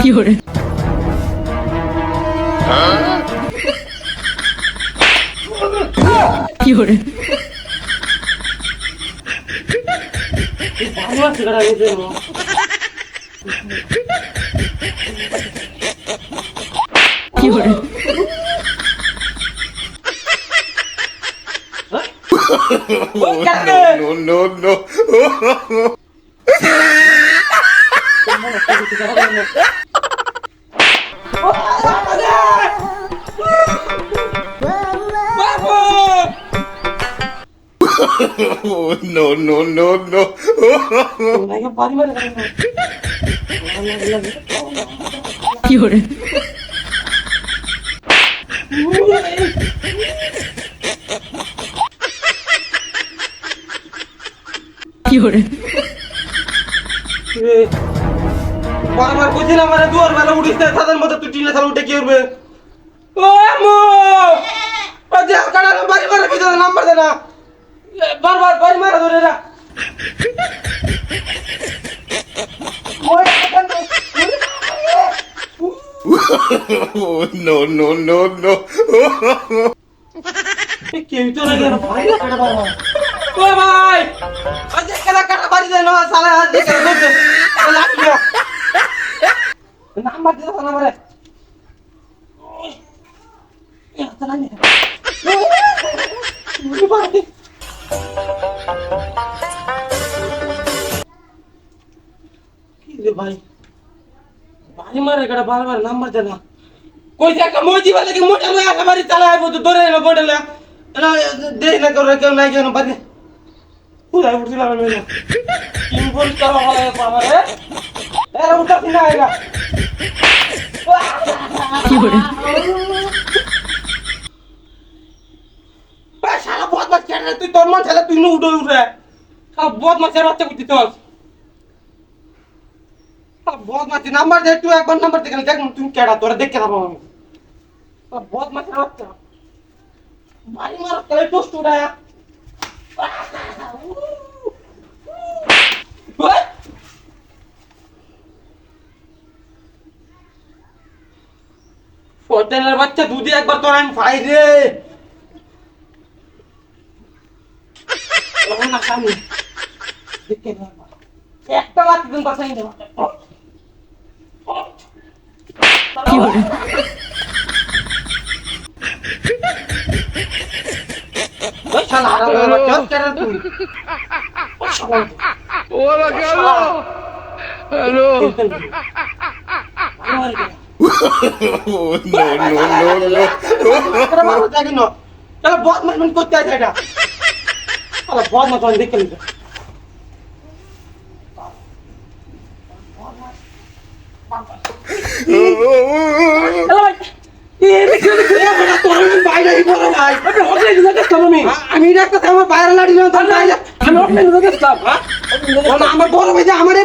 fiore, fiore, fiore, No. No. fiore, fiore, বারবার কইছিলাম আমারে দুয়ার বেলা উঠিস না সাদের মতো তুই টিনে চাল উঠে কি করবে ও আম্মু ও যে কাটা বাড়ি মারা ভিতরে নাম্বার দে না বারবার বাড়ি মারা ধরে না ওই No. কেউ তো না কেন ভাই না কাটা বাবা ও ভাই আজ কাটা কাটা বাড়ি দে না সালা আজ কাটা করতে লাগিয়া নাম্বার দে না আমারে এত না ভাই বাড়ি মারে কাটা বারবার নাম্বার দে না কইছে একটা মজি বলে কি মোটা লয়া বাড়ি চালা আইবো তো ধরে এলো মোটা লয়া না দেখ না করে কেউ নাই কেন বাড়ি পুরাই উঠছিলাম আমি তিন ফোন করা হলো আমারে এরা উঠতে না আইলা fiore, শালা বদমাশ কেন তুই তোর মন ছেলে তুই উঠে উঠে সব বদমাশের বাচ্চা করতে তোর বদমাশি নাম্বার দে তুই একবার নাম্বার দে দেখ তুমি কেডা তোরা দেখতে পাবো আমি বদমাশের বাচ্চা বাড়ি মারা তাহলে টোস্ট উড়ায়া ফটেনের বাচ্চা দুধে একবার তোর আমি ভাই রে না সামনে দেখে একটা লাঠি দিন কথা নিয়ে fiore, ওই শালা জব করে তুই ওই শালা Hola, Carlos. Hello. No. তাহলে বদমাশ মানে করতে আছে এটা তাহলে বদমাশ মানে দেখে নিতে আমি ডাক্তার আমার বাইরে লাড়ি আমার বড় ভাই আমার